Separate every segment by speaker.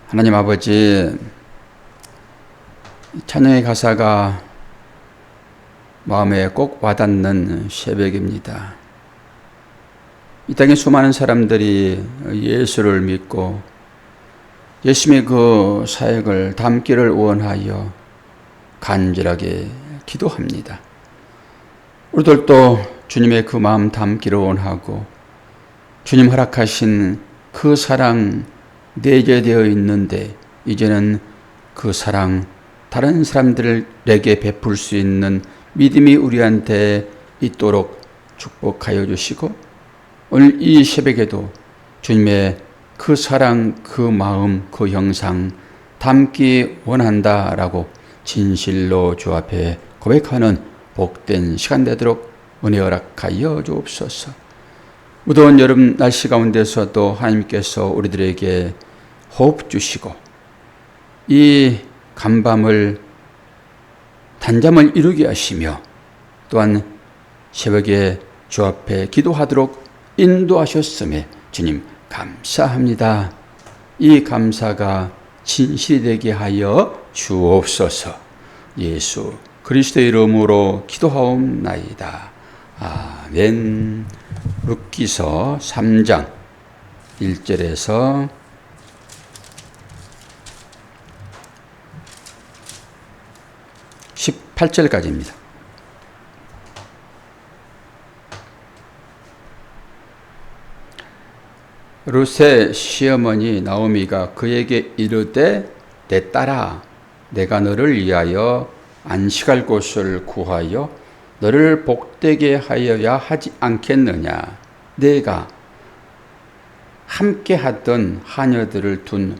Speaker 1: 하나님 아버지, 찬양의 가사가 마음에 꼭 와닿는 새벽입니다. 이 땅에 수많은 사람들이 예수를 믿고 예수님의 그 사역을 담기를 원하여 간절하게 기도합니다. 우리들도 주님의 그 마음 담기를 원하고 주님 허락하신 그 사랑 내재되어 있는데 이제는 그 사랑 다른 사람들에게 베풀 수 있는 믿음이 우리한테 있도록 축복하여 주시고 오늘 이 새벽에도 주님의 그 사랑, 그 마음, 그 형상 담기 원한다라고 진실로 주 앞에 고백하는 복된 시간 되도록 은혜 허락하여 주옵소서. 무더운 여름 날씨 가운데서도 하나님께서 우리들에게 호흡 주시고 이 간밤을 단잠을 이루게 하시며 또한 새벽에 주 앞에 기도하도록 인도하셨음에 주님 감사합니다. 이 감사가 진실이 되게 하여 주옵소서. 예수 그리스도의 이름으로 기도하옵나이다. 아멘. 룻기서 3장 1절에서 18절까지입니다. 룻의 시어머니 나오미가 그에게 이르되 내 딸아 내가 너를 위하여 안식할 곳을 구하여 너를 복되게 하여야 하지 않겠느냐. 내가 함께 하던 하녀들을 둔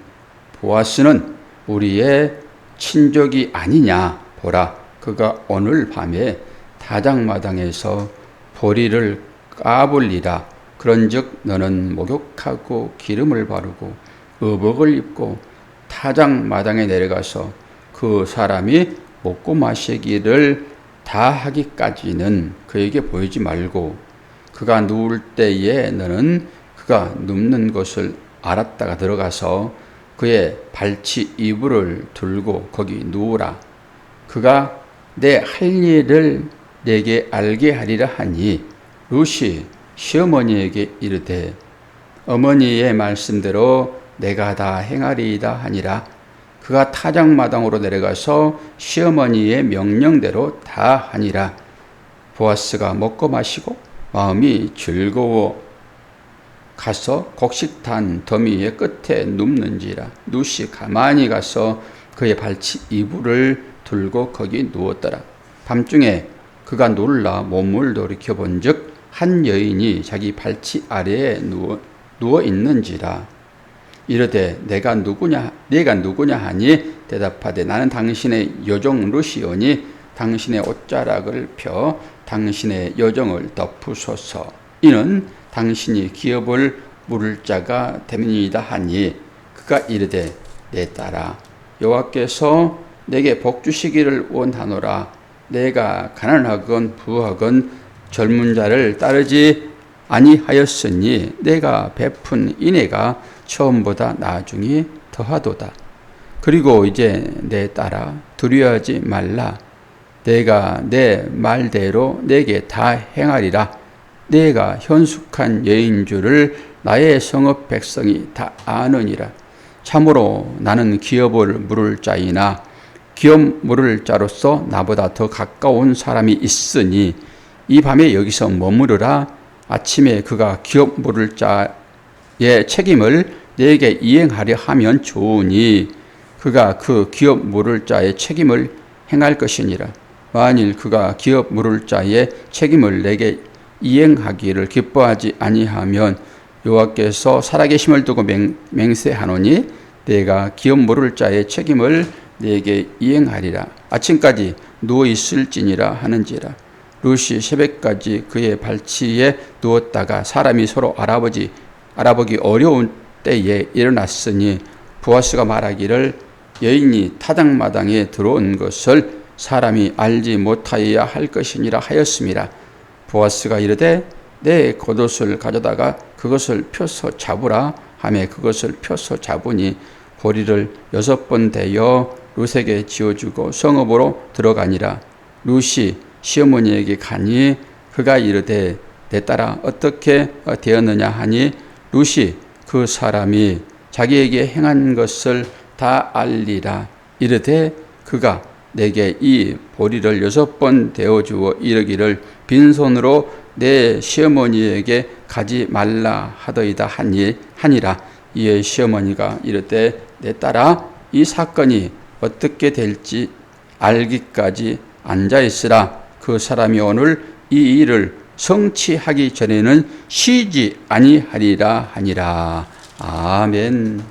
Speaker 1: 보아스는 우리의 친족이 아니냐. 보라, 그가 오늘 밤에 타작마당에서 보리를 까불리라. 그런즉 너는 목욕하고 기름을 바르고 의복을 입고 타작마당에 내려가서 그 사람이 먹고 마시기를 다 하기까지는 그에게 보이지 말고 그가 누울 때에 너는 그가 눕는 것을 알았다가 들어가서 그의 발치 이불을 들고 거기 누우라. 그가 내 할 일을 내게 알게 하리라 하니 룻이 시어머니에게 이르되 어머니의 말씀대로 내가 다 행하리이다 하니라. 그가 타작마당으로 내려가서 시어머니의 명령대로 다 하니라. 보아스가 먹고 마시고 마음이 즐거워 가서 곡식탄 더미의 끝에 눕는지라. 룻이 가만히 가서 그의 발치 이불을 들고 거기 누웠더라. 밤중에 그가 놀라 몸을 돌이켜 본즉 한 여인이 자기 발치 아래에 누워 있는지라. 이르되 내가 누구냐 하니 대답하되 나는 당신의 여종 룻이오니 당신의 옷자락을 펴 당신의 여종을 덮으소서. 이는 당신이 기업을 물을 자가 됨이니이다 하니 그가 이르되 내 딸아 여호와께서 내게 복 주시기를 원하노라. 내가 가난하건 부하건 젊은 자를 따르지 아니하였으니 내가 베푼 인애가 처음보다 나중에 더하도다. 그리고 이제 내 딸아 두려워하지 말라. 내가 내 말대로 내게 다 행하리라. 내가 현숙한 여인 줄을 나의 성읍 백성이 다 아느니라. 참으로 나는 기업을 물을 자이나 기업 물을 자로서 나보다 더 가까운 사람이 있으니 이 밤에 여기서 머무르라. 아침에 그가 기업 물을 자의 책임을 내게 이행하려 하면 좋으니 그가 그 기업 물을 자의 책임을 행할 것이니라. 만일 그가 기업 물을 자의 책임을 내게 이행하기를 기뻐하지 아니하면 여호와께서 살아계심을 두고 맹세하노니 내가 기업 물을 자의 책임을 내게 이행하리라. 아침까지 누워 있을지니라 하는지라. 룻이 새벽까지 그의 발치에 누웠다가 사람이 서로 알아보기 어려운 때에 일어났으니 보아스가 말하기를 여인이 타작마당에 들어온 것을 사람이 알지 못하여야 할 것이니라 하였음이라. 보아스가 이르되 내 겉옷을 가져다가 그것을 펴서 잡으라 하매 그것을 펴서 잡으니 보리를 6번 대어 룻에게 지어주고 성읍으로 들어가니라. 룻이 시어머니에게 가니 그가 이르되 내 딸아 어떻게 되었느냐 하니 룻이 그 사람이 자기에게 행한 것을 다 알리라. 이르되 그가 내게 이 보리를 6번 대어주어 이르기를 빈손으로 내 시어머니에게 가지 말라 하더이다 하니라. 이에 시어머니가 이르되 내 딸아 이 사건이 어떻게 될지 알기까지 앉아있으라. 그 사람이 오늘 이 일을 성취하기 전에는 쉬지 아니하리라 하니라. 아멘.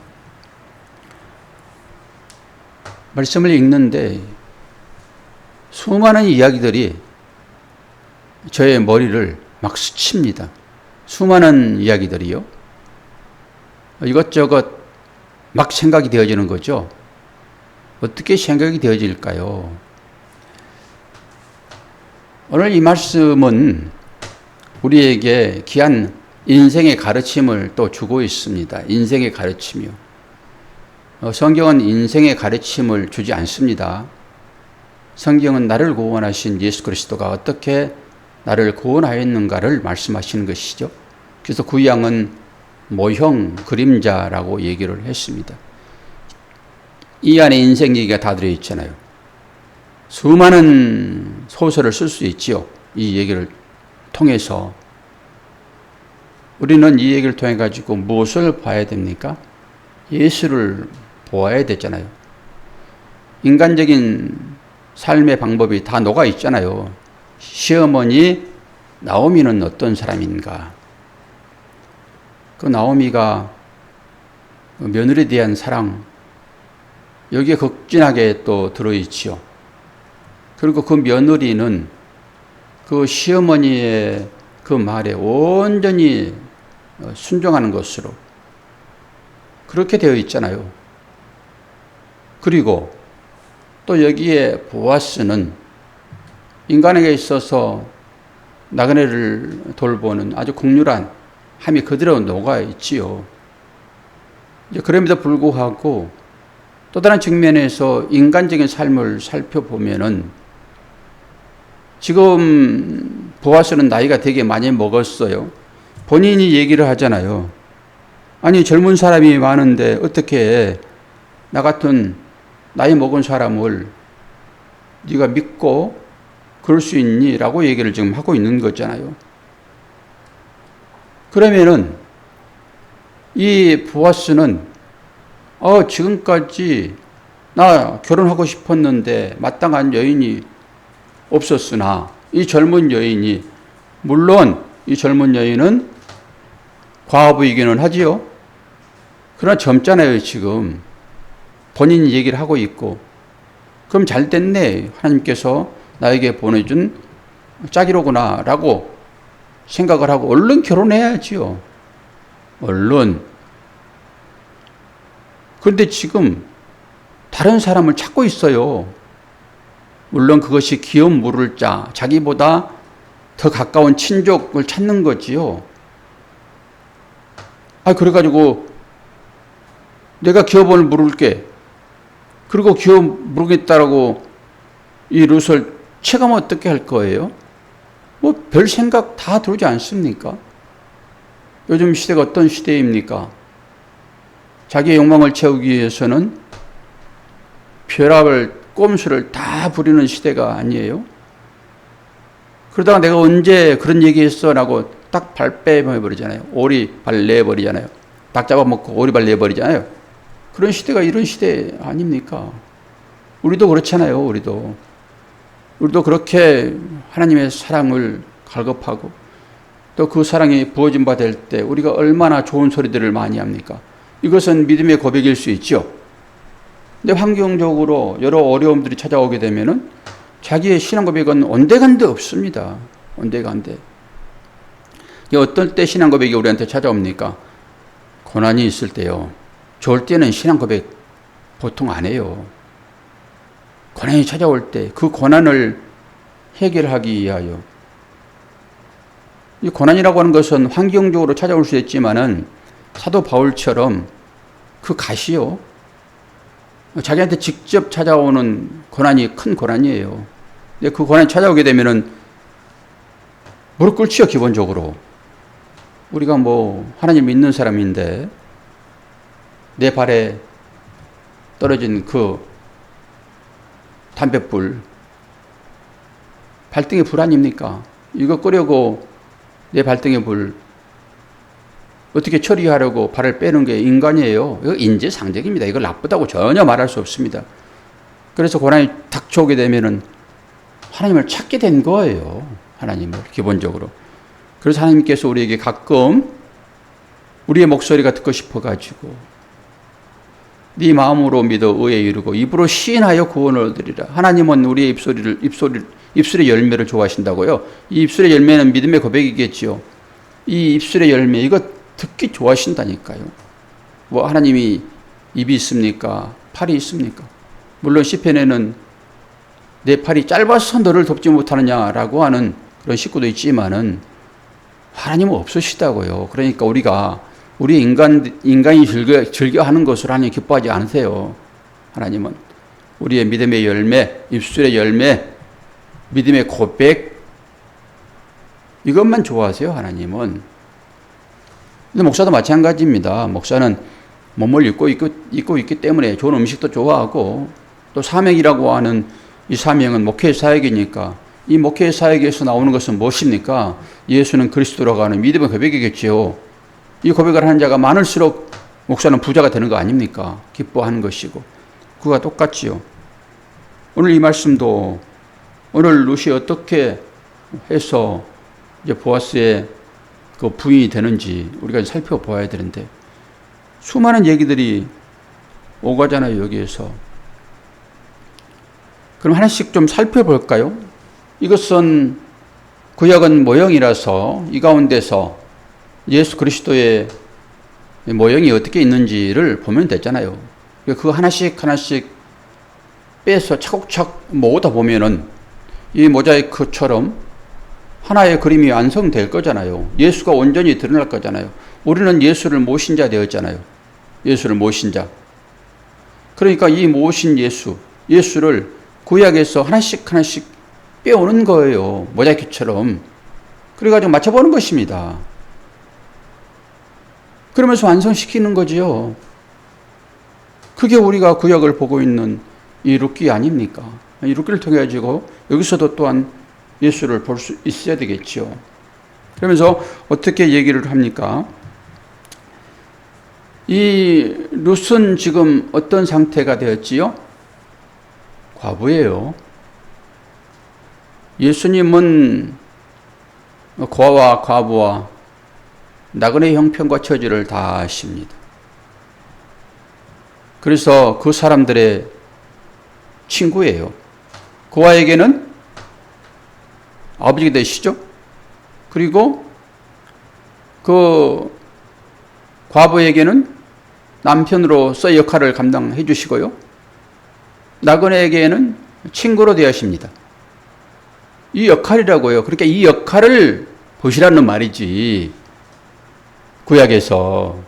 Speaker 1: 말씀을 읽는데 수많은 이야기들이 저의 머리를 막 스칩니다. 수많은 이야기들이요. 이것저것 막 생각이 되어지는 거죠. 어떻게 생각이 되어질까요? 오늘 이 말씀은 우리에게 귀한 인생의 가르침을 또 주고 있습니다. 인생의 가르침이요. 성경은 인생의 가르침을 주지 않습니다. 성경은 나를 구원하신 예수 그리스도가 어떻게 나를 구원하였는가를 말씀하시는 것이죠. 그래서 구약은 모형, 그림자라고 얘기를 했습니다. 이 안에 인생 얘기가 다 들어있잖아요. 수많은 소설을 쓸 수 있지요. 이 얘기를 통해서. 우리는 이 얘기를 통해 가지고 무엇을 봐야 됩니까? 예수를 보아야 되잖아요. 인간적인 삶의 방법이 다 녹아 있잖아요. 시어머니 나오미는 어떤 사람인가? 그 나오미가 며느리에 대한 사랑, 여기에 극진하게 또 들어있지요. 그리고 그 며느리는 그 시어머니의 그 말에 온전히 순종하는 것으로 그렇게 되어 있잖아요. 그리고 또 여기에 보아스는 인간에게 있어서 나그네를 돌보는 아주 극률한 함이 그대로 녹아 있지요. 그럼에도 불구하고 또 다른 측면에서 인간적인 삶을 살펴보면은 지금 보아스는 나이가 되게 많이 먹었어요. 본인이 얘기를 하잖아요. 아니 젊은 사람이 많은데 어떻게 나 같은 나이 먹은 사람을 네가 믿고 그럴 수 있니? 라고 얘기를 지금 하고 있는 거잖아요. 그러면은 이 보아스는 지금까지 나 결혼하고 싶었는데 마땅한 여인이 없었으나 이 젊은 여인이, 물론 이 젊은 여인은 과부이기는 하지요. 그러나 젊잖아요. 지금 본인이 얘기를 하고 있고, 그럼 잘 됐네, 하나님께서 나에게 보내준 짝이로구나 라고 생각을 하고 얼른 결혼해야지요. 얼른. 그런데 지금 다른 사람을 찾고 있어요. 물론 그것이 기업 물을 자, 자기보다 더 가까운 친족을 찾는 거지요. 그래가지고 내가 기업을 물을게. 그리고 기업 물겠다라고 이 룻을 체감하면 어떻게 할 거예요? 별 생각 다 들어오지 않습니까? 요즘 시대가 어떤 시대입니까? 자기의 욕망을 채우기 위해서는 벼락을, 꼼수를 다 부리는 시대가 아니에요? 그러다가 내가 언제 그런 얘기했어? 라고 딱 발 빼버리잖아요. 오리 발 내버리잖아요. 닭 잡아먹고 오리 발 내버리잖아요. 그런 시대가 이런 시대 아닙니까? 우리도 그렇잖아요. 우리도 그렇게 하나님의 사랑을 갈급하고 또 그 사랑이 부어진 바 될 때 우리가 얼마나 좋은 소리들을 많이 합니까? 이것은 믿음의 고백일 수 있죠. 근데 환경적으로 여러 어려움들이 찾아오게 되면은 자기의 신앙 고백은 온데간데 없습니다. 온데간데. 어떨 때 신앙 고백이 우리한테 찾아옵니까? 고난이 있을 때요. 좋을 때는 신앙 고백 보통 안 해요. 고난이 찾아올 때 그 고난을 해결하기 위하여. 이 고난이라고 하는 것은 환경적으로 찾아올 수 있지만은 사도 바울처럼 그 가시요. 자기한테 직접 찾아오는 고난이 큰 고난이에요. 근데 그 고난이 찾아오게 되면은 무릎 꿇지요, 기본적으로. 우리가 뭐 하나님 믿는 사람인데 내 발에 떨어진 그 담뱃불, 발등에 불 아닙니까? 이거 끄려고 내 발등에 불 어떻게 처리하려고 발을 빼는 게 인간이에요. 이거 인지상정입니다. 이걸 나쁘다고 전혀 말할 수 없습니다. 그래서 고난이 닥쳐오게 되면은 하나님을 찾게 된 거예요. 하나님을 기본적으로. 그래서 하나님께서 우리에게 가끔 우리의 목소리가 듣고 싶어가지고 네 마음으로 믿어 의에 이르고 입으로 시인하여 구원을 얻으리라. 하나님은 우리의 입술의 열매를 좋아하신다고요. 이 입술의 열매는 믿음의 고백이겠지요. 이 입술의 열매 이거 듣기 좋아하신다니까요. 뭐 하나님이 입이 있습니까? 팔이 있습니까? 물론 시편에는 내 팔이 짧아서 너를 돕지 못하느냐라고 하는 그런 식구도 있지만은 하나님은 없으시다고요. 그러니까 우리가 우리 인간이 즐겨하는 것을 하나님 기뻐하지 않으세요. 하나님은 우리의 믿음의 열매, 입술의 열매, 믿음의 고백 이것만 좋아하세요. 하나님은. 근데 목사도 마찬가지입니다. 목사는 몸을 입고 있기 때문에 좋은 음식도 좋아하고 또 사명이라고 하는 이 사명은 목회 사역이니까 이 목회 사역에서 나오는 것은 무엇입니까? 예수는 그리스도라고 하는 믿음의 고백이겠지요. 이 고백을 하는 자가 많을수록 목사는 부자가 되는 거 아닙니까? 기뻐하는 것이고. 그와 똑같지요. 오늘 이 말씀도 오늘 룻이 어떻게 해서 이제 보아스의 그 부인이 되는지 우리가 살펴보아야 되는데 수많은 얘기들이 오가잖아요, 여기에서. 그럼 하나씩 좀 살펴볼까요? 이것은 구약은 모형이라서 이 가운데서 예수 그리스도의 모형이 어떻게 있는지를 보면 되잖아요. 그 하나씩 빼서 차곡차곡 모으다 보면은 이 모자이크처럼 하나의 그림이 완성될 거잖아요. 예수가 온전히 드러날 거잖아요. 우리는 예수를 모신 자 되었잖아요. 예수를 모신 자. 그러니까 이 모신 예수를 구약에서 하나씩 빼오는 거예요. 모자이크처럼. 그래가지고 맞춰보는 것입니다. 그러면서 완성시키는 거지요. 그게 우리가 구약을 보고 있는 이 룻기 아닙니까? 이 룻기를 통해 가지고 여기서도 또한 예수를 볼 수 있어야 되겠지요. 그러면서 어떻게 얘기를 합니까? 이 룻은 지금 어떤 상태가 되었지요? 과부예요. 예수님은 고아와 과부와 나그네 형편과 처지를 다 아십니다. 그래서 그 사람들의 친구예요. 고아에게는 아버지가 되시죠. 그리고 그 과부에게는 남편으로서 역할을 감당해 주시고요. 나그네에게는 친구로 대하십니다. 이 역할이라고요. 그러니까 이 역할을 보시라는 말이지. 구약에서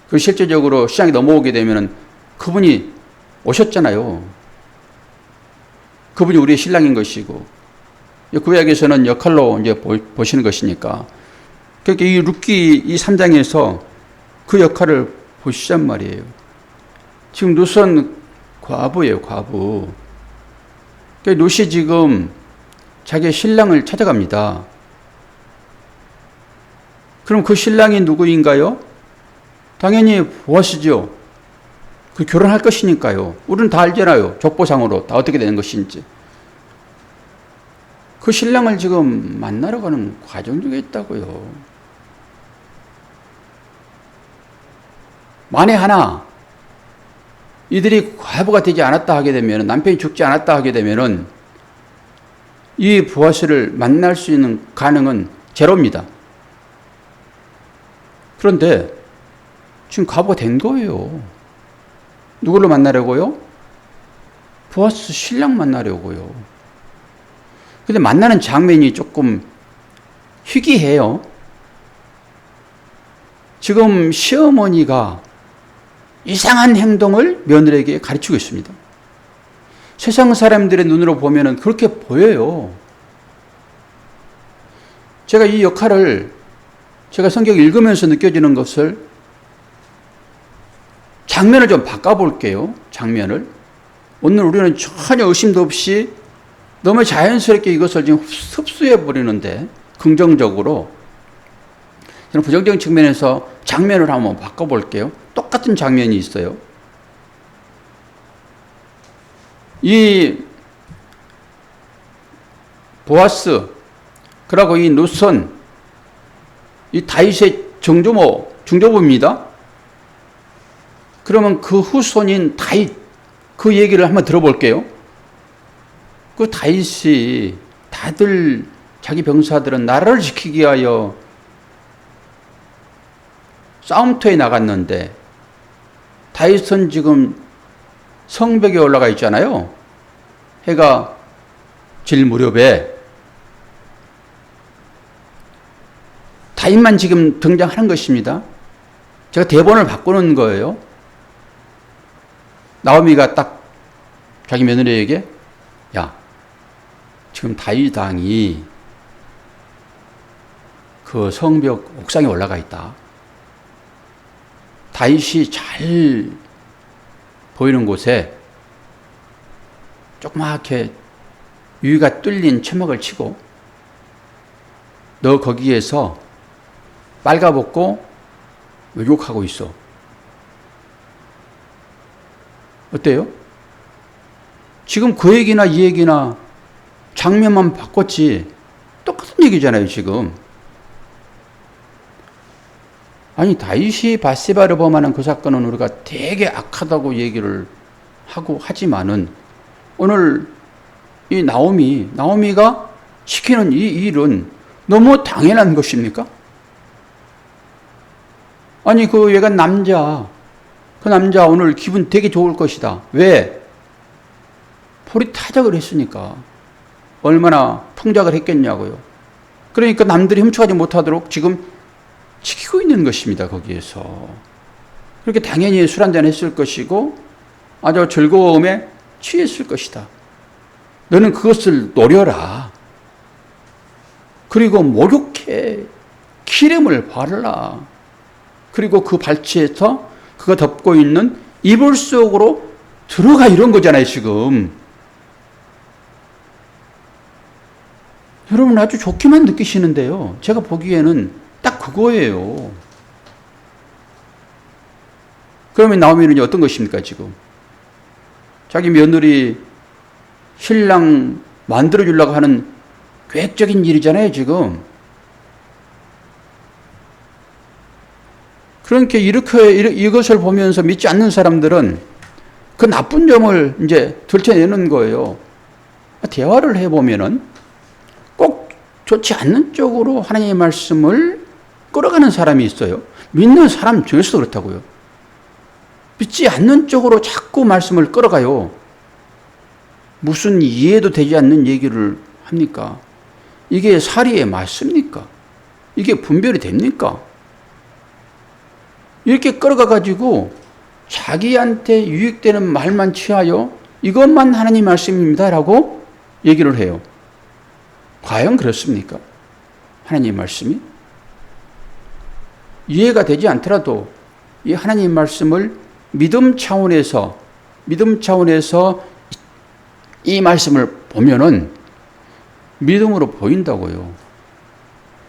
Speaker 1: 그 실제적으로 시장에 넘어오게 되면은 그분이 오셨잖아요. 그분이 우리의 신랑인 것이고 구약에서는 역할로 이제 보시는 것이니까. 그러니까 이 룻기 이 3장에서 그 역할을 보시란 말이에요. 지금 룻은 과부예요, 과부. 그러니까 룻이 지금 자기의 신랑을 찾아갑니다. 그럼 그 신랑이 누구인가요? 당연히 보아스죠. 그 결혼할 것이니까요. 우리는 다 알잖아요. 족보상으로 다 어떻게 되는 것인지. 그 신랑을 지금 만나러 가는 과정 중에 있다고요. 만에 하나 이들이 과부가 되지 않았다 하게 되면, 남편이 죽지 않았다 하게 되면은 이 보아스를 만날 수 있는 가능은 제로입니다. 그런데 지금 과부가 된 거예요. 누구를 만나려고요? 보아스 신랑 만나려고요. 근데 만나는 장면이 조금 희귀해요. 지금 시어머니가 이상한 행동을 며느리에게 가르치고 있습니다. 세상 사람들의 눈으로 보면은 그렇게 보여요. 제가 이 역할을 제가 성경 읽으면서 느껴지는 것을 장면을 좀 바꿔볼게요. 장면을. 오늘 우리는 전혀 의심도 없이 너무 자연스럽게 이것을 지금 흡수해 버리는데 긍정적으로 저는 부정적인 측면에서 장면을 한번 바꿔볼게요. 똑같은 장면이 있어요. 이 보아스 그리고 이 룻은 이 다윗의 중조부입니다. 그러면 그 후손인 다윗 그 얘기를 한번 들어볼게요. 그 다윗이 다들 자기 병사들은 나라를 지키기 위하여 싸움터에 나갔는데 다윗은 지금 성벽에 올라가 있잖아요. 해가 질 무렵에 다윗만 지금 등장하는 것입니다. 제가 대본을 바꾸는 거예요. 나오미가 딱 자기 며느리에게 야, 지금 다윗 왕이 그 성벽 옥상에 올라가 있다. 다윗이 잘 보이는 곳에 조그맣게 유위가 뚫린 천막을 치고 너 거기에서 빨가벗고 왜곡하고 있어. 어때요? 지금 그 얘기나 이 얘기나 장면만 바꿨지 똑같은 얘기잖아요, 지금. 아니, 다윗이 밧세바를 범하는 그 사건은 우리가 되게 악하다고 얘기를 하고 하지만은 오늘 이 나오미가 시키는 이 일은 너무 당연한 것입니까? 아니, 그 외간 남자, 그 남자 오늘 기분 되게 좋을 것이다. 왜? 볼이 타작을 했으니까. 얼마나 풍작을 했겠냐고요. 그러니까 남들이 훔쳐가지 못하도록 지금 지키고 있는 것입니다, 거기에서. 그렇게 당연히 술 한잔 했을 것이고 아주 즐거움에 취했을 것이다. 너는 그것을 노려라. 그리고 목욕해. 기름을 바르라. 그리고 그 발치에서 그가 덮고 있는 이불 속으로 들어가, 이런 거잖아요, 지금. 여러분 아주 좋게만 느끼시는데요. 제가 보기에는 딱 그거예요. 그러면 나오미는 어떤 것입니까, 지금? 자기 며느리 신랑 만들어주려고 하는 계획적인 일이잖아요, 지금. 그러니까 이것을 보면서 믿지 않는 사람들은 그 나쁜 점을 이제 들춰내는 거예요. 대화를 해보면은 꼭 좋지 않는 쪽으로 하나님의 말씀을 끌어가는 사람이 있어요. 믿는 사람 중에서도 그렇다고요. 믿지 않는 쪽으로 자꾸 말씀을 끌어가요. 무슨 이해도 되지 않는 얘기를 합니까? 이게 사리에 맞습니까? 이게 분별이 됩니까? 이렇게 끌어가가지고 자기한테 유익되는 말만 취하여 이것만 하나님 말씀입니다라고 얘기를 해요. 과연 그렇습니까? 하나님 말씀이? 이해가 되지 않더라도 이 하나님 말씀을 믿음 차원에서 이 말씀을 보면은 믿음으로 보인다고요.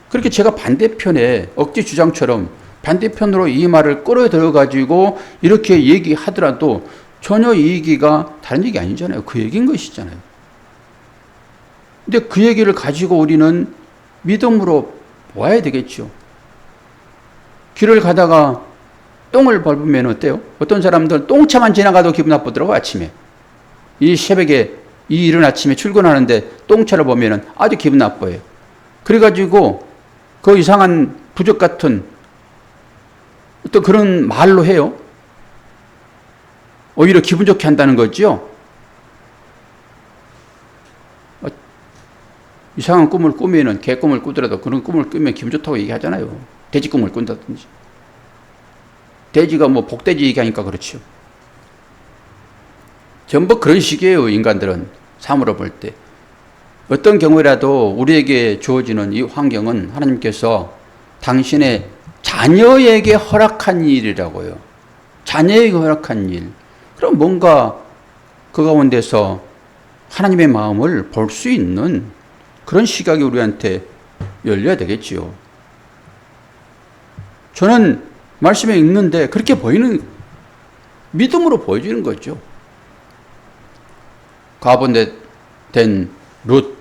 Speaker 1: 그렇게 제가 반대편에 억지 주장처럼 반대편으로 이 말을 끌어들여가지고 이렇게 얘기하더라도 전혀 이 얘기가 다른 얘기 아니잖아요. 그 얘기인 것이잖아요. 근데 그 얘기를 가지고 우리는 믿음으로 보아야 되겠죠. 길을 가다가 똥을 밟으면 어때요? 어떤 사람들 똥차만 지나가도 기분 나쁘더라고, 아침에. 이 새벽에, 이 이른 아침에 출근하는데 똥차를 보면 아주 기분 나빠요. 그래가지고 그 이상한 부적 같은 어떤 그런 말로 해요. 오히려 기분 좋게 한다는 거죠. 이상한 꿈을 꾸면은 개꿈을 꾸더라도 그런 꿈을 꾸면 기분 좋다고 얘기하잖아요. 돼지 꿈을 꾼다든지. 돼지가 뭐 복돼지 얘기하니까 그렇죠. 전부 그런 식이에요. 인간들은 사물을 볼 때. 어떤 경우라도 우리에게 주어지는 이 환경은 하나님께서 당신의 자녀에게 허락한 일이라고요. 자녀에게 허락한 일. 그럼 뭔가 그 가운데서 하나님의 마음을 볼 수 있는 그런 시각이 우리한테 열려야 되겠지요. 저는 말씀에 읽는데 그렇게 보이는, 믿음으로 보여주는 거죠. 과부된 룻.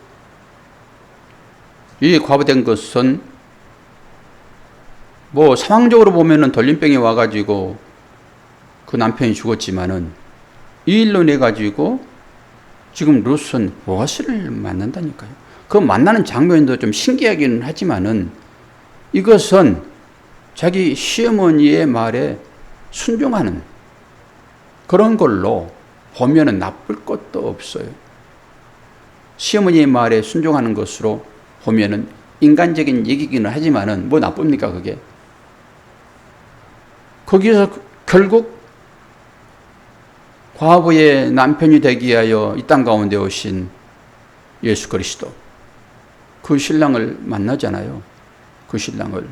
Speaker 1: 이 과부된 것은 뭐 상황적으로 보면은 돌림병이 와가지고 그 남편이 죽었지만은 이 일로 내 가지고 지금 룻은 보아스를 만난다니까요. 그 만나는 장면도 좀 신기하기는 하지만은 이것은 자기 시어머니의 말에 순종하는 그런 걸로 보면은 나쁠 것도 없어요. 시어머니의 말에 순종하는 것으로 보면은 인간적인 얘기기는 하지만은 뭐 나쁩니까 그게? 거기서 결국 과부의 남편이 되기 위하여 이 땅 가운데 오신 예수 그리스도, 그 신랑을 만나잖아요. 그 신랑을.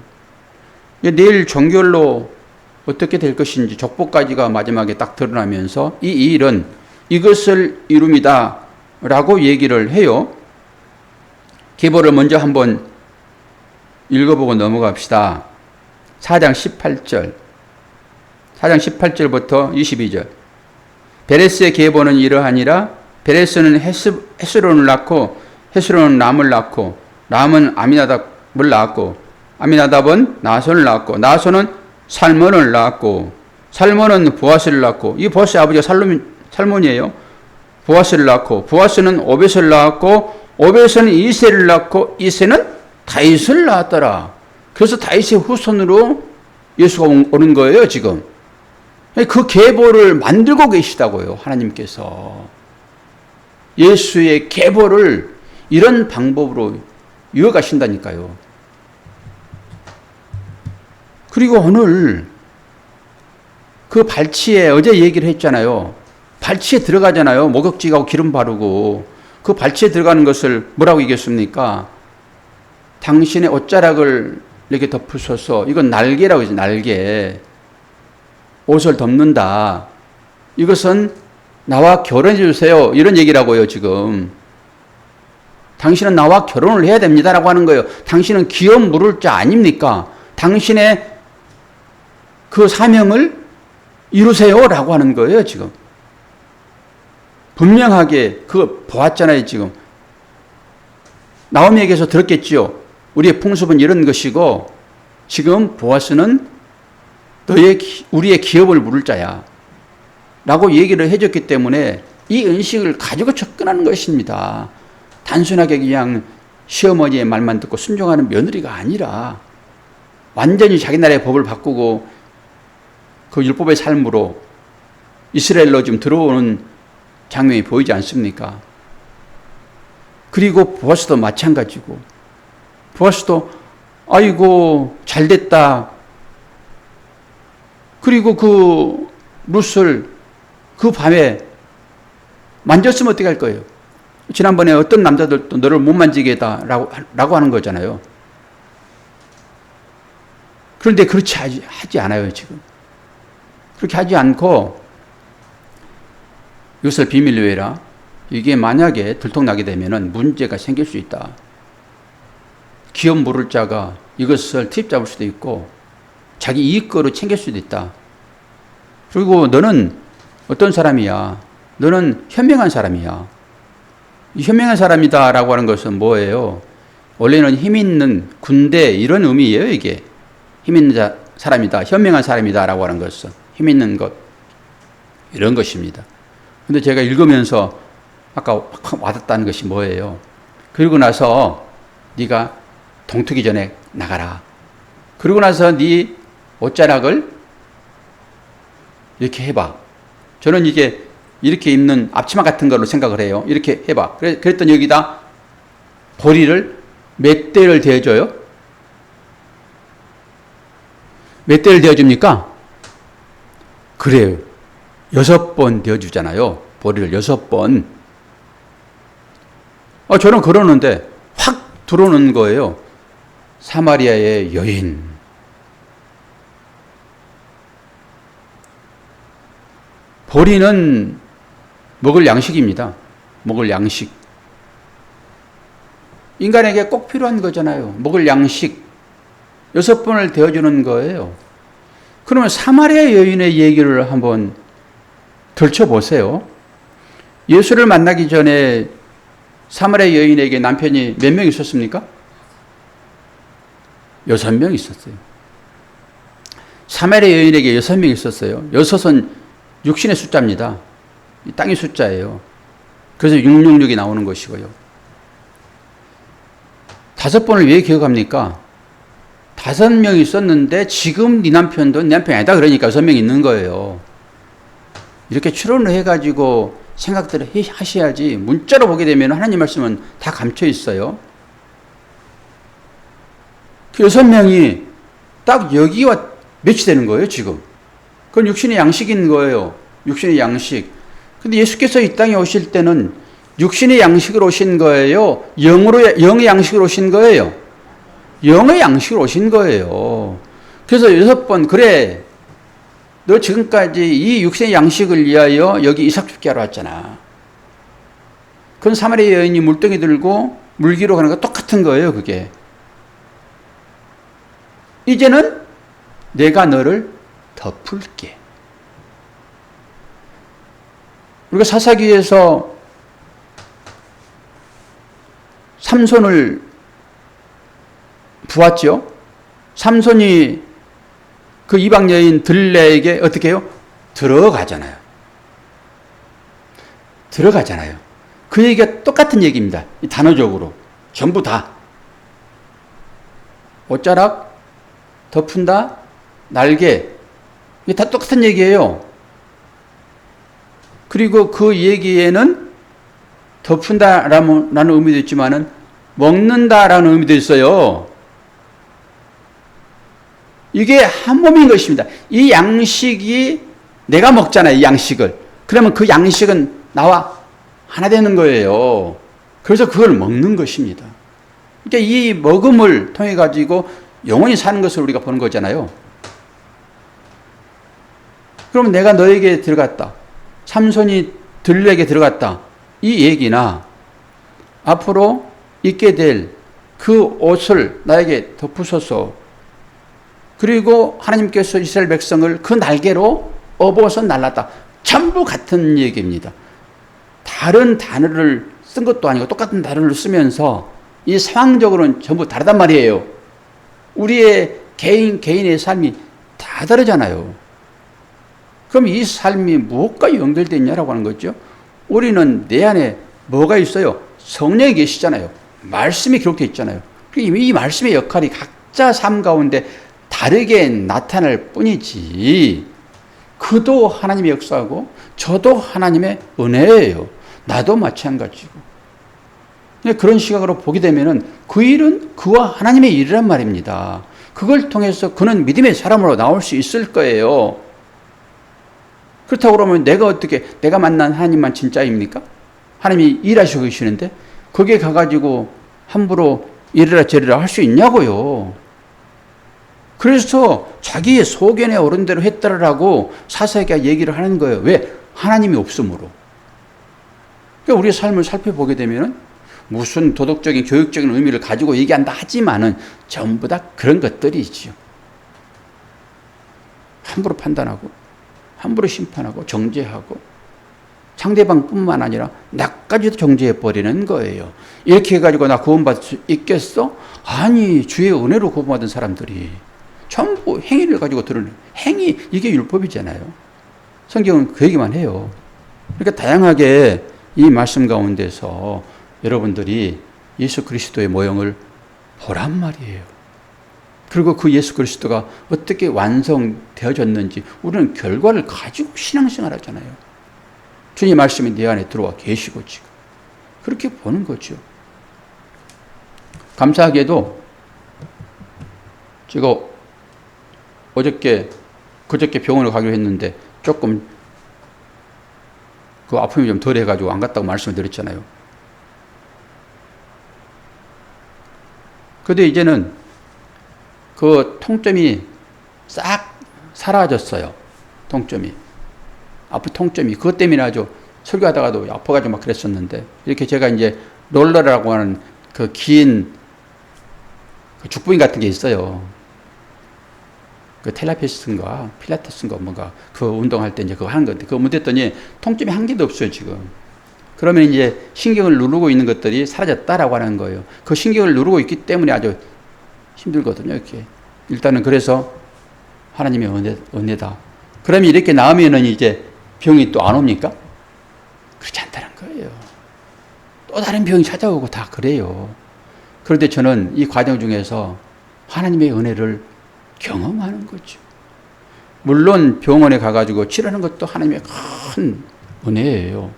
Speaker 1: 내일 종결로 어떻게 될 것인지 족보까지가 마지막에 딱 드러나면서 이 일은 이것을 이룹니다 라고 얘기를 해요. 계보를 먼저 한번 읽어보고 넘어갑시다. 4장 18절. 4장 18절부터 22절. 베레스의 계보는 이러하니라. 베레스는 헤스론을 낳고 헤스론은 람을 낳고 람은 아미나답을 낳았고 아미나답은 나손을 낳았고 나손은 살몬을 낳았고 살몬은 보아스를 낳고 이 보아스의 아버지가 살몬이에요. 보아스를 낳고 보아스는 오벳을 낳았고 오벳은 이새를 낳고 이새는 다윗을 낳았더라. 그래서 다윗의 후손으로 예수가 오는 거예요 지금. 그 계보를 만들고 계시다고요 하나님께서. 예수의 계보를 이런 방법으로 이어가신다니까요. 그리고 오늘 그 발치에 어제 얘기를 했잖아요. 발치에 들어가잖아요. 목욕지하고 기름 바르고 그 발치에 들어가는 것을 뭐라고 얘기했습니까? 당신의 옷자락을 이렇게 덮으셔서, 이건 날개라고 하죠. 날개. 옷을 덮는다. 이것은 나와 결혼해 주세요. 이런 얘기라고요 지금. 당신은 나와 결혼을 해야 됩니다라고 하는 거예요. 당신은 기업 물을 자 아닙니까? 당신의 그 사명을 이루세요라고 하는 거예요 지금. 분명하게 그거 보았잖아요 지금. 나오미에게서 들었겠지요. 우리의 풍습은 이런 것이고 지금 보아스는 우리의 기업을 물을 자야 라고 얘기를 해줬기 때문에 이 은식을 가지고 접근하는 것입니다. 단순하게 그냥 시어머니의 말만 듣고 순종하는 며느리가 아니라 완전히 자기 나라의 법을 바꾸고 그 율법의 삶으로 이스라엘로 지금 들어오는 장면이 보이지 않습니까? 그리고 보아스도 마찬가지고, 보아스도 아이고 잘됐다. 그리고 그 룻을 그 밤에 만졌으면 어떻게 할 거예요? 지난번에 어떤 남자들도 너를 못 만지게 해다라고 하는 거잖아요. 그런데 그렇지 하지 않아요 지금. 그렇게 하지 않고 이것을 비밀로 해라. 이게 만약에 들통나게 되면 문제가 생길 수 있다. 기업 물을 자가 이것을 트집 잡을 수도 있고 자기 이익거로 챙길 수도 있다. 그리고 너는 어떤 사람이야? 너는 현명한 사람이야. 이 현명한 사람이다 라고 하는 것은 뭐예요? 원래는 힘 있는 군대 이런 의미예요 이게. 힘 있는 사람이다. 현명한 사람이다 라고 하는 것은 힘 있는 것 이런 것입니다. 근데 제가 읽으면서 아까 확 와닿다는 것이 뭐예요? 그리고 나서 네가 동트기 전에 나가라. 그리고 나서 네 옷자락을 이렇게 해봐. 저는 이게 이렇게 입는 앞치마 같은 걸로 생각을 해요. 이렇게 해봐. 그랬더니 여기다 보리를 몇 대를 대줘요? 몇 대를 대줍니까? 그래요. 6번 대어주잖아요. 보리를 6번. 저는 그러는데 확 들어오는 거예요. 사마리아의 여인. 보리는 먹을 양식입니다. 먹을 양식. 인간에게 꼭 필요한 거잖아요. 먹을 양식. 6번을 되어주는 거예요. 그러면 사마리아 여인의 얘기를 한번 들춰보세요. 예수를 만나기 전에 사마리아 여인에게 남편이 몇 명 있었습니까? 6명 있었어요. 사마리아 여인에게 6명 있었어요. 6은 육신의 숫자입니다. 이 땅의 숫자예요. 그래서 666이 나오는 것이고요. 5번을 왜 기억합니까? 5명이 있었는데 지금 네 남편도 네 남편이 아니다 그러니까 6명 있는 거예요. 이렇게 추론을 해가지고 생각들을 하셔야지 문자로 보게 되면 하나님 말씀은 다 감춰 있어요. 그 6명이 딱 여기와 매치되는 거예요, 지금. 그건 육신의 양식인 거예요. 육신의 양식. 근데 예수께서 이 땅에 오실 때는 육신의 양식으로 오신 거예요? 영의 양식으로 오신 거예요? 영의 양식으로 오신 거예요. 그래서 6번, 그래, 너 지금까지 이 육신의 양식을 위하여 여기 이삭 죽게 하러 왔잖아. 그건 사마리아 여인이 물동이 들고 물기로 가는 거 똑같은 거예요, 그게. 이제는 내가 너를 덮을게. 우리가 사사기에서 삼손을 부었죠. 삼손이 그 이방 여인 들레에게 어떻게 해요? 들어가잖아요. 들어가잖아요. 그 얘기가 똑같은 얘기입니다. 이 단어적으로. 전부 다. 옷자락, 덮은다, 날개. 이게 다 똑같은 얘기예요. 그리고 그 얘기에는 덮은다라는 의미도 있지만은 먹는다라는 의미도 있어요. 이게 한 몸인 것입니다. 이 양식이 내가 먹잖아요, 이 양식을. 그러면 그 양식은 나와 하나 되는 거예요. 그래서 그걸 먹는 것입니다. 그러니까 이 먹음을 통해 가지고 영원히 사는 것을 우리가 보는 거잖아요. 그러면 내가 너에게 들어갔다. 삼손이 들레에게 들어갔다. 이 얘기나 앞으로 입게 될 그 옷을 나에게 덮으소서. 그리고 하나님께서 이스라엘 백성을 그 날개로 업어서 날랐다. 전부 같은 얘기입니다. 다른 단어를 쓴 것도 아니고 똑같은 단어를 쓰면서 이 상황적으로는 전부 다르단 말이에요. 우리의 개인의 삶이 다 다르잖아요. 그럼 이 삶이 무엇과 연결되어 있냐라고 하는 거죠. 우리는 내 안에 뭐가 있어요? 성령이 계시잖아요. 말씀이 기록되어 있잖아요. 이 말씀의 역할이 각자 삶 가운데 다르게 나타날 뿐이지, 그도 하나님의 역사하고 저도 하나님의 은혜예요. 나도 마찬가지고. 그런 시각으로 보게 되면은 그 일은 그와 하나님의 일이란 말입니다. 그걸 통해서 그는 믿음의 사람으로 나올 수 있을 거예요. 그렇다고 그러면 내가 만난 하나님만 진짜입니까? 하나님이 일하시고 계시는데 거기에 가가지고 함부로 이래라 저래라 할 수 있냐고요. 그래서 자기의 소견에 오른 대로 했더라라고 사사기가 얘기를 하는 거예요. 왜? 하나님이 없으므로. 그러니까 우리의 삶을 살펴보게 되면 무슨 도덕적인 교육적인 의미를 가지고 얘기한다 하지만은 전부 다 그런 것들이지요. 함부로 판단하고 함부로 심판하고 정죄하고 상대방뿐만 아니라 나까지도 정죄해버리는 거예요. 이렇게 해가지고 나 구원받을 수 있겠어? 아니, 주의 은혜로 구원받은 사람들이 전부 행위를 가지고 드러내는, 행위, 이게 율법이잖아요. 성경은 그 얘기만 해요. 그러니까 다양하게 이 말씀 가운데서 여러분들이 예수 그리스도의 모형을 보란 말이에요. 그리고 그 예수 그리스도가 어떻게 완성되어졌는지 우리는 결과를 가지고 신앙생활 하잖아요. 주님 말씀이 내 안에 들어와 계시고 지금 그렇게 보는 거죠. 감사하게도 제가 그저께 병원을 가기로 했는데 조금 그 아픔이 좀 덜해가지고 안 갔다고 말씀을 드렸잖아요. 그런데 이제는 그 통점이 싹 사라졌어요. 통점이. 아픈 통점이. 그것 때문에 아주 설교하다가도 아파가지고 막 그랬었는데, 이렇게 제가 이제 롤러라고 하는 그 긴 죽부인 같은 게 있어요. 그 텔라피스인가 필라테스인가 뭔가 그 운동할 때 이제 그거 하는 건데, 그거 못했더니 통점이 한 개도 없어요, 지금. 그러면 이제 신경을 누르고 있는 것들이 사라졌다라고 하는 거예요. 그 신경을 누르고 있기 때문에 아주 힘들거든요, 이렇게. 일단은 그래서 하나님의 은혜다. 그러면 이렇게 나오면은 이제 병이 또 안 옵니까? 그렇지 않다는 거예요. 또 다른 병이 찾아오고 다 그래요. 그런데 저는 이 과정 중에서 하나님의 은혜를 경험하는 거죠. 물론 병원에 가가지고 치료하는 것도 하나님의 큰 은혜예요.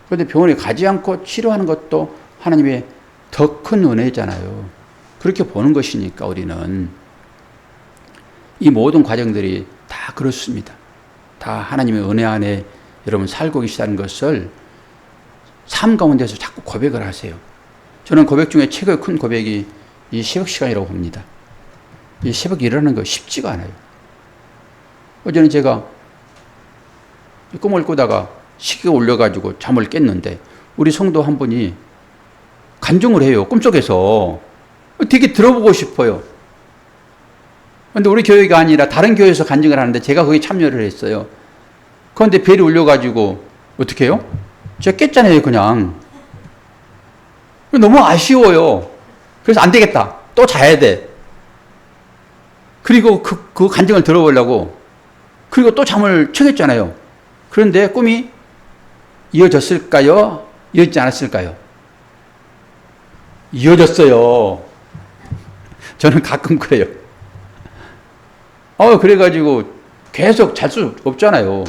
Speaker 1: 그런데 병원에 가지 않고 치료하는 것도 하나님의 더 큰 은혜잖아요. 그렇게 보는 것이니까 우리는 이 모든 과정들이 다 그렇습니다. 다 하나님의 은혜 안에 여러분 살고 계시다는 것을 삶 가운데서 자꾸 고백을 하세요. 저는 고백 중에 최고의 큰 고백이 이 새벽 시간이라고 봅니다. 이 새벽에 일어나는 거 쉽지가 않아요. 어제는 제가 꿈을 꾸다가 시계가 울려가지고 잠을 깼는데 우리 성도 한 분이 간증을 해요. 꿈속에서. 되게 들어보고 싶어요. 그런데 우리 교회가 아니라 다른 교회에서 간증을 하는데 제가 거기 참여를 했어요. 그런데 벨이 울려가지고 어떻게 해요? 제가 깼잖아요, 그냥. 너무 아쉬워요. 그래서 안 되겠다. 또 자야 돼. 그리고 그 간증을 들어보려고. 그리고 또 잠을 청했잖아요. 그런데 꿈이 이어졌을까요? 이어지지 않았을까요? 이어졌어요. 저는 가끔 그래요. 그래가지고 계속 잘 수 없잖아요.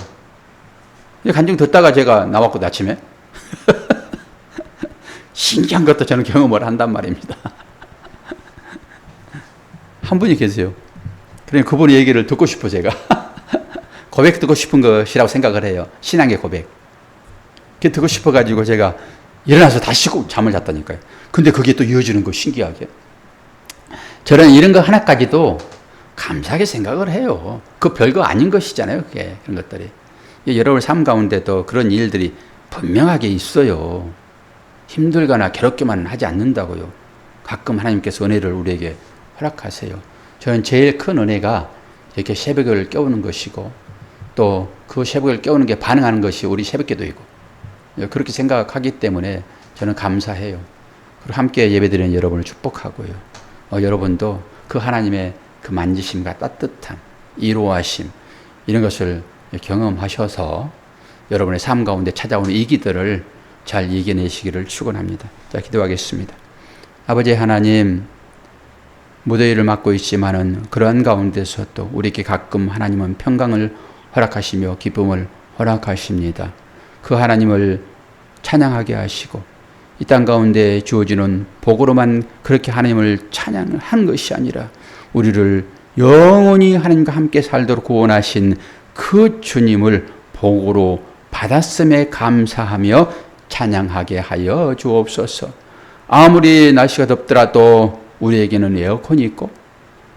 Speaker 1: 간증 듣다가 제가 나왔거든요, 아침에. 신기한 것도 저는 경험을 한단 말입니다. 한 분이 계세요. 그러니까 그분의 얘기를 듣고 싶어, 제가. 고백 듣고 싶은 것이라고 생각을 해요. 신앙의 고백. 그게 듣고 싶어가지고 제가 일어나서 다시 잠을 잤다니까요. 근데 그게 또 이어지는 거 신기하게. 저는 이런 거 하나까지도 감사하게 생각을 해요. 그 별거 아닌 것이잖아요, 그게. 그런 것들이. 여러분 삶 가운데도 그런 일들이 분명하게 있어요. 힘들거나 괴롭게만 하지 않는다고요. 가끔 하나님께서 은혜를 우리에게 허락하세요. 저는 제일 큰 은혜가 이렇게 새벽을 깨우는 것이고 또 그 새벽을 깨우는 게 반응하는 것이 우리 새벽기도이고 그렇게 생각하기 때문에 저는 감사해요. 그리고 함께 예배드리는 여러분을 축복하고요. 여러분도 그 하나님의 그 만지심과 따뜻함, 이로하심 이런 것을 경험하셔서 여러분의 삶 가운데 찾아오는 위기들을 잘 이겨내시기를 축원합니다. 자, 기도하겠습니다. 아버지 하나님, 무더위를 맞고 있지만은 그러한 가운데서 또 우리에게 가끔 하나님은 평강을 허락하시며 기쁨을 허락하십니다. 그 하나님을 찬양하게 하시고 이 땅 가운데 주어지는 복으로만 그렇게 하나님을 찬양하는 것이 아니라 우리를 영원히 하나님과 함께 살도록 구원하신 그 주님을 복으로 받았음에 감사하며 찬양하게 하여 주옵소서. 아무리 날씨가 덥더라도 우리에게는 에어컨이 있고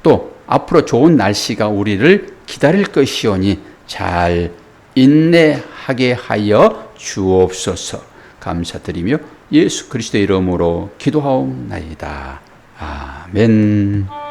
Speaker 1: 또 앞으로 좋은 날씨가 우리를 기다릴 것이오니 잘 인내하게 하여 주옵소서. 감사드리며 예수 그리스도의 이름으로 기도하옵나이다. 아멘.